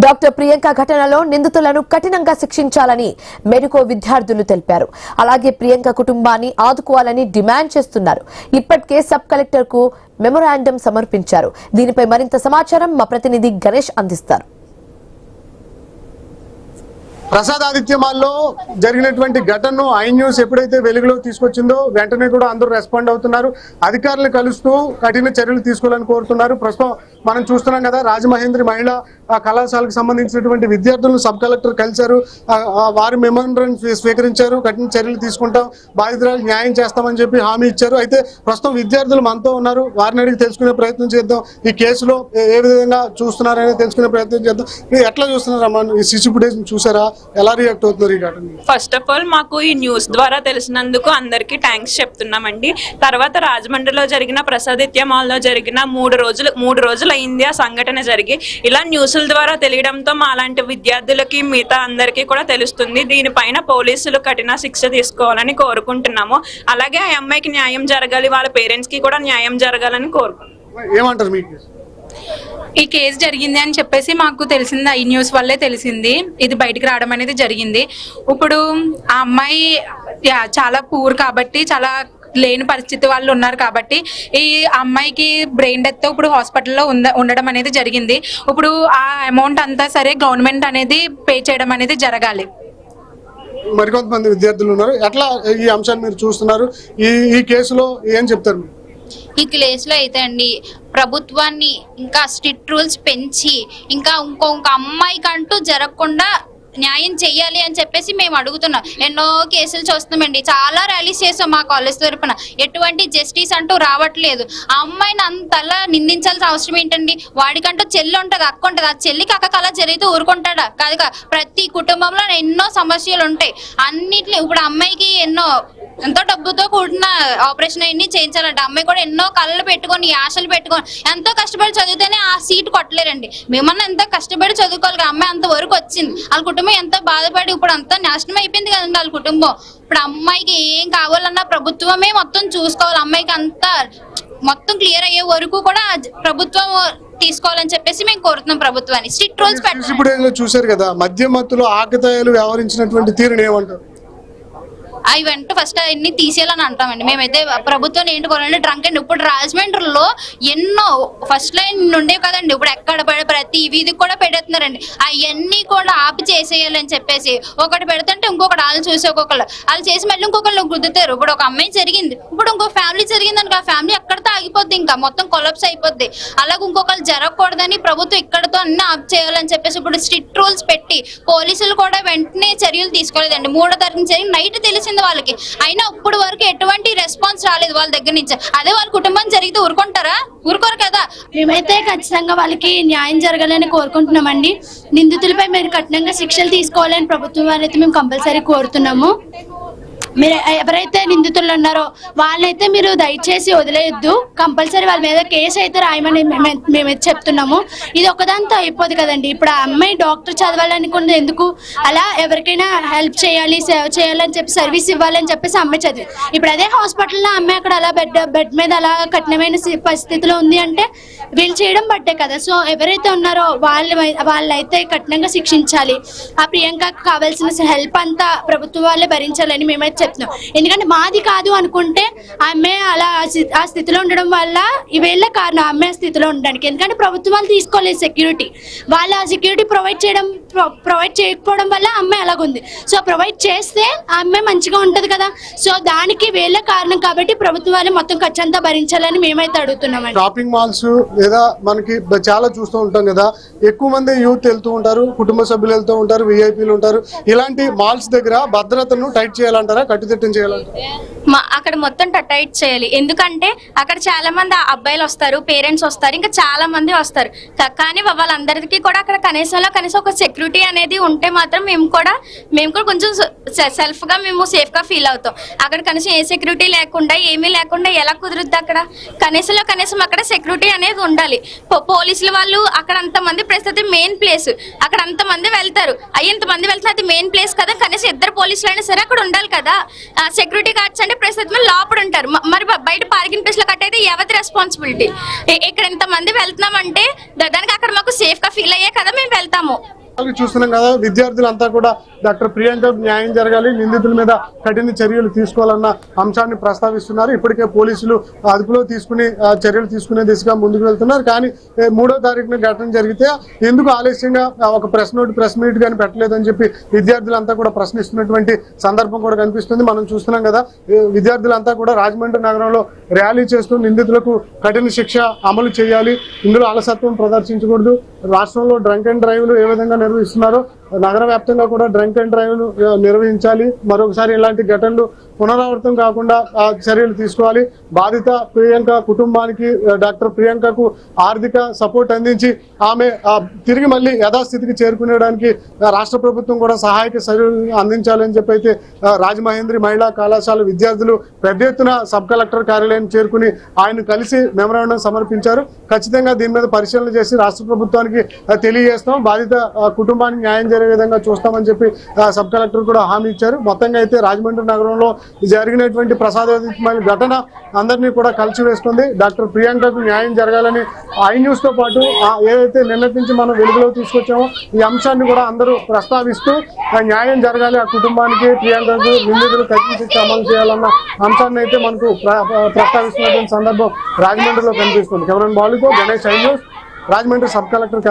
Doctor Priyanka ఘటనలో నిందితులను కఠినంగా శిక్షించాలని మెడికో విద్యార్థులు తెలిపారు. అలాగే ప్రియాంక కుటుంబాన్ని ఆదుకోవాలని డిమాండ్ చేస్తున్నారు. ఇప్పటికే సబ్ కలెక్టర్ కు మెమొరాండం సమర్పించారు. దీనిపై మరింత సమాచారం మా ప్రతినిధి గణేష్ అందిస్తారు. ప్రసాద్ ఆదిత్య మాల్లో జరిగినటువంటి ఘటనను ఐ న్యూస్ ఎప్పుడైతే వెలుగులో తీసుకొచ్చిందో వెంటనే కూడా అందరూ రెస్పాండ్ అవుతున్నారు. అధికారులు కలుస్తూ కఠిన చర్యలు తీసుకోవాలని కోరుతున్నారు. ప్రస్తుతం మనం చూస్తున్నాం కదా, రాజమహేంద్రి మహిళా కళాశాలకు సంబంధించినటువంటి విద్యార్థులను సబ్ కలెక్టర్ కలిశారు. వారి మెమోరాండం స్వీకరించారు. కఠిన చర్యలు తీసుకుంటాం, బాధితురాలకు న్యాయం చేస్తామని చెప్పి హామీ ఇచ్చారు. అయితే ప్రస్తుతం విద్యార్థులు మనతో ఉన్నారు. వారిని అడిగి తెలుసుకునే ప్రయత్నం చేద్దాం. ఈ కేసులో ఏ విధంగా చూస్తున్నారని తెలుసుకునే ప్రయత్నం చేద్దాం. మీరు ఎట్లా చూస్తున్నారమ్మా? ఈ సిసి ఫుటేజ్ చూసారా? ఎలా రియాక్ట్ అవుతున్నారు ఈ ఘటన? ఫస్ట్ ఆఫ్ ఆల్ మాకు ఈ న్యూస్ ద్వారా తెలిసినందుకు అందరికీ థ్యాంక్స్ చెప్తున్నామండి. తర్వాత రాజమండ్రిలో జరిగిన ప్రసాదిత్య మాల్లో జరిగిన మూడు రోజులు అయింది ఆ సంఘటన జరిగి. ఇలా న్యూస్ల ద్వారా తెలియడంతో మా అలాంటి విద్యార్థులకి మిగతా అందరికీ కూడా తెలుస్తుంది. దీనిపైన పోలీసులు కఠిన శిక్ష తీసుకోవాలని కోరుకుంటున్నాము. అలాగే ఆ అమ్మాయికి న్యాయం జరగాలి, వాళ్ళ పేరెంట్స్ కి కూడా న్యాయం జరగాలని కోరుకుంటున్నాం. ఏమంటారు మీకు? ఈ కేసు జరిగింది అని చెప్పేసి మాకు తెలిసింది, ఈ న్యూస్ వల్లే తెలిసింది. ఇది బయటికి రావడం అనేది జరిగింది. ఇప్పుడు ఆ అమ్మాయి చాలా పూర్ కాబట్టి, చాలా లేని పరిస్థితి వాళ్ళు ఉన్నారు కాబట్టి ఈ అమ్మాయికి బ్రెయిన్ డెత్ ఇప్పుడు హాస్పిటల్లో ఉండడం అనేది జరిగింది. ఇప్పుడు ఆ అమౌంట్ అంతా సరే గవర్నమెంట్ అనేది పే చేయడం అనేది జరగాలి. మరికొంతమంది విద్యార్థులు ఉన్నారు. ఎట్లా ఈ అంశాన్ని మీరు చూస్తున్నారు? ఈ కేసులో ఏం చెప్తారు? ఈ కేసులో అయితే అండి, ప్రభుత్వాన్ని ఇంకా స్ట్రిక్ట్ రూల్స్ పెంచి ఇంకా ఇంకొక అమ్మాయికంటూ జరగకుండా న్యాయం చెయ్యాలి అని చెప్పేసి మేము అడుగుతున్నాం. ఎన్నో కేసులు చూస్తున్నామండి, చాలా ర్యాలీస్ చేస్తాం మా కాలేజ్ తరపున. ఎటువంటి జస్టిస్ అంటూ రావట్లేదు. ఆ అమ్మాయిని అంతలా నిందించాల్సిన అవసరం ఏంటండి? వాడికంటూ చెల్లి ఉంటుంది, అక్క ఉంటుంది. ఆ చెల్లికి అక్క కళ జరిగితే ఊరుకుంటాడా? కాదుగా. ప్రతి కుటుంబంలో ఎన్నో సమస్యలు ఉంటాయి. అన్నిట్లో ఇప్పుడు అమ్మాయికి ఎంతో డబ్బుతో కూడిన ఆపరేషన్ అన్ని చేయించాలంట. అమ్మాయి కూడా ఎన్నో కళ్ళు పెట్టుకొని, ఆశలు పెట్టుకొని ఎంతో కష్టపడి చదివితేనే ఆ సీట్ కొట్టలేరండి. మేమన్నా ఎంతో కష్టపడి చదువుకోవాలి. అమ్మాయి అంత వరకు వచ్చింది. వాళ్ళ కుటుంబం ఎంత బాధపడి ఇప్పుడు అంతా నాశనం అయిపోయింది కదండి వాళ్ళ కుటుంబం. ఇప్పుడు అమ్మాయికి ఏం కావాలన్నా ప్రభుత్వమే మొత్తం చూసుకోవాలి. అమ్మాయికి అంతా మొత్తం క్లియర్ అయ్యే వరకు కూడా ప్రభుత్వం తీసుకోవాలని చెప్పేసి మేము కోరుతున్నాం ప్రభుత్వాన్ని. స్ట్రిక్ట్ రూల్స్ పెట్టాలి. చూసారు కదా, మద్యం మత్తులో ఆకతాయిలు వ్యవహరించినటువంటి తీరుని ఏమంటారు? అవి వెంట ఫస్ట్ అవన్నీ తీసేయాలని అంటామండి. మేమైతే ప్రభుత్వం ఏంటి కోరండి, డ్రంక్ అండ్ ఇప్పుడు రాజమండ్రిలో ఎన్నో ఫస్ట్ లైన్ ఉండేవి కదండి, ఇప్పుడు ఎక్కడ పడే ప్రతి వీధికి కూడా పెడుతున్నారండి. అవన్నీ కూడా ఆపి చేసేయాలని చెప్పేసి ఒకటి పెడుతుంటే ఇంకొకటి వాళ్ళు చూసి ఒక్కొక్కరు వాళ్ళు చేసి మళ్ళీ ఇంకొకళ్ళు గుద్దుతారు. ఇప్పుడు ఒక అమ్మాయి జరిగింది, ఇప్పుడు ఇంకో ఫ్యామిలీ జరిగింది అనుకో, ఆ ఫ్యామిలీ ఎక్కడితో ఆగిపోద్ది, ఇంకా మొత్తం కొలాప్స్ అయిపోద్ది. అలాగే ఇంకొకరు జరగకూడదని ప్రభుత్వం ఇక్కడతో అన్ని ఆఫ్ చేయాలని చెప్పేసి ఇప్పుడు స్ట్రిక్ట్ రూల్స్ పెట్టి పోలీసులు కూడా వెంటనే చర్యలు తీసుకోలేదండి. 3వ తారీఖు జరిగి నైట్ తెలిసింది వాళ్ళకి, అయినా ఇప్పుడు వరకు ఎటువంటి రెస్పాన్స్ రాలేదు వాళ్ళ దగ్గర నుంచి. అదే వాళ్ళ కుటుంబం జరిగితే ఊరుకుంటారా? ఊరుకోరు కదా. మేమైతే ఖచ్చితంగా వాళ్ళకి న్యాయం జరగాలని కోరుకుంటున్నామండి. నిందితులపై మీరు కఠినంగా శిక్షలు తీసుకోవాలని ప్రభుత్వం వారైతే మేము కంపల్సరీ కోరుతున్నాము. మీరు ఎవరైతే నిందితులు ఉన్నారో వాళ్ళైతే మీరు దయచేసి వదిలేయొద్దు. కంపల్సరీ వాళ్ళ మీద కేసు అయితే రాయమని మేమైతే చెప్తున్నాము. ఇది ఒకదాంతో అయిపోదు కదండి. ఇప్పుడు ఆ అమ్మాయి డాక్టర్ చదవాలనుకున్నది ఎందుకు? అలా ఎవరికైనా హెల్ప్ చేయాలి, సేవ చేయాలని చెప్పి సర్వీస్ ఇవ్వాలని చెప్పేసి అమ్మాయి చదివి, ఇప్పుడు అదే హాస్పిటల్లో అమ్మాయి అక్కడ అలా బెడ్ మీద అలా కఠినమైన పరిస్థితిలో ఉంది అంటే వీళ్ళు చేయడం బట్టే కదా. సో ఎవరైతే ఉన్నారో వాళ్ళైతే కఠినంగా శిక్షించాలి. ఆ ప్రియాంకకు కావాల్సిన హెల్ప్ అంతా ప్రభుత్వం వాళ్ళే భరించాలని మేమైతే చెప్తున్నాం. ఎందుకంటే మాది కాదు అనుకుంటే ఆమె అలా ఆ స్థితిలో ఉండడం వల్ల ఇవేళ్ళ కారణం ఆమె ఆ స్థితిలో ఉండడానికి. ఎందుకంటే ప్రభుత్వం వాళ్ళు తీసుకోలేదు సెక్యూరిటీ. వాళ్ళు ఆ సెక్యూరిటీ ప్రొవైడ్ చేయకపోవడం వల్ల అమ్మాయి అలాగుంది. సో ప్రొవైడ్ చేస్తే ఆ అమ్మాయి మంచిగా ఉంటుంది కదా. సో దానికి వీళ్ళ కారణం కాబట్టి ప్రభుత్వం వాళ్ళు మొత్తం ఖర్చంతా భరించాలని మేమైతే అడుగుతున్నామండి. షాపింగ్ మాల్స్ లేదా మనకి చాలా చూస్తూ ఉంటాం కదా, ఎక్కువ మంది యూత్ వెళ్తూ ఉంటారు, కుటుంబ సభ్యులు వెళ్తూ ఉంటారు, విఐపీలు ఉంటారు. ఇలాంటి మాల్స్ దగ్గర భద్రతను టైట్ చేయాలంటారా, కట్టుదిట్టం చేయాలంటారా? అక్కడ మొత్తం టైట్ చేయాలి. ఎందుకంటే అక్కడ చాలా మంది అబ్బాయిలు వస్తారు, పేరెంట్స్ వస్తారు, ఇంకా చాలా మంది వస్తారు. కానీ వాళ్ళందరికీ కూడా అక్కడ కనీసం ఒక సెక్యూరిటీ అనేది ఉంటే మాత్రం మేము కూడా కొంచెం సెల్ఫ్ గా మేము సేఫ్ గా ఫీల్ అవుతాం. అక్కడ కనీసం ఏ సెక్యూరిటీ లేకుండా ఏమీ లేకుండా ఎలా కుదురుద్ది? అక్కడ కనీసం అక్కడ సెక్యూరిటీ అనేది ఉండాలి. పోలీసులు వాళ్ళు అక్కడ అంతమంది ప్రస్తుతం మెయిన్ ప్లేస్, అక్కడ అంతమంది వెళ్తారు, అది మెయిన్ ప్లేస్ కదా. కనీసం 2 పోలీసులు అయినా సరే అక్కడ ఉండాలి కదా. సెక్యూరిటీ గార్డ్స్ అంటే ప్రసాద్ లోపల ఉంటారు. మరి బయట పార్కింగ్ ప్లేస్ లో కట్టయితే ఎవరి రెస్పాన్సిబిలిటీ? ఇక్కడ ఇంతమంది వెళ్తున్నామంటే దానికి అక్కడ మాకు సేఫ్ గా ఫీల్ అయ్యే కదా మేము వెళ్తాము. చూస్తున్నాం కదా, విద్యార్థులంతా కూడా డాక్టర్ ప్రియాంకకు న్యాయం జరగాలి, నిందితుల మీద కఠిన చర్యలు తీసుకోవాలన్న అంశాన్ని ప్రస్తావిస్తున్నారు. ఇప్పటికే పోలీసులు అదుపులో తీసుకుని చర్యలు తీసుకునే దిశగా ముందుకు వెళ్తున్నారు. కానీ 3వ తారీఖున ఘటన జరిగితే ఎందుకు ఆలస్యంగా ఒక ప్రెస్ మీట్ కానీ పెట్టలేదని చెప్పి విద్యార్థులంతా కూడా ప్రశ్నిస్తున్నటువంటి సందర్భం కూడా కనిపిస్తుంది. మనం చూస్తున్నాం కదా, విద్యార్థులంతా కూడా రాజమండ్రి నగరంలో ర్యాలీ చేస్తూ నిందితులకు కఠిన శిక్ష అమలు చేయాలి, ఇందులో అలసత్వం ప్రదర్శించకూడదు, రాష్ట్రంలో డ్రంక్ అండ్ డ్రైవ్లు ఏ విధంగా నిర్వహిస్తున్నారో నగర వ్యాప్తంగా కూడా డ్రంక్ అండ్ డ్రైవ్లు నిర్వహించాలి, మరొకసారి ఇలాంటి ఘటనలు పునరావృతం కాకుండా చర్యలు తీసుకోవాలి, బాధిత ప్రియాంక కుటుంబానికి డాక్టర్ ప్రియాంకకు ఆర్థిక సపోర్ట్ అందించి ఆమె తిరిగి మళ్ళీ యథాస్థితికి చేరుకునేడానికి రాష్ట్ర ప్రభుత్వం కూడా సహాయక చర్యలు అందించాలని చెప్పి అయితే రాజమహేంద్రి మహిళా కళాశాల విద్యార్థులు పెద్ద ఎత్తున సబ్ కలెక్టర్ కార్యాలయం చేరుకుని ఆయన కలిసి మెమరాండం సమర్పించారు. ఖచ్చితంగా దీని మీద పరిశీలన చేసి రాష్ట్ర ప్రభుత్వానికి తెలియజేస్తాం, బాధిత కుటుంబానికి న్యాయం జరిగే విధంగా చూస్తామని చెప్పి సబ్ కలెక్టర్ కూడా హామీ ఇచ్చారు. మొత్తంగా అయితే రాజమండ్రి నగరంలో జరిగినటువంటి ప్రసాదోచితమైన ఘటన అందరినీ కూడా కలిసివేస్తుంది. డాక్టర్ ప్రియాంకకు న్యాయం జరగాలని ఐ న్యూస్ తో పాటు ఏదైతే నిన్నటి నుంచి మనం వెలుగులో తీసుకొచ్చామో ఈ అంశాన్ని కూడా అందరూ ప్రస్తావిస్తూ న్యాయం జరగాలి, ఆ కుటుంబానికి ప్రియాంకకు నిందితులు కఠిన శిక్ష అమలు చేయాలన్న అంశాన్ని అయితే మనకు ప్రస్తావిస్తున్నటువంటి సందర్భం రాజమండ్రిలో కనిపిస్తుంది. కెమెరామెన్ బాలుతో Ganesh, I News, Rajahmundry sub collector కార్యాలయం.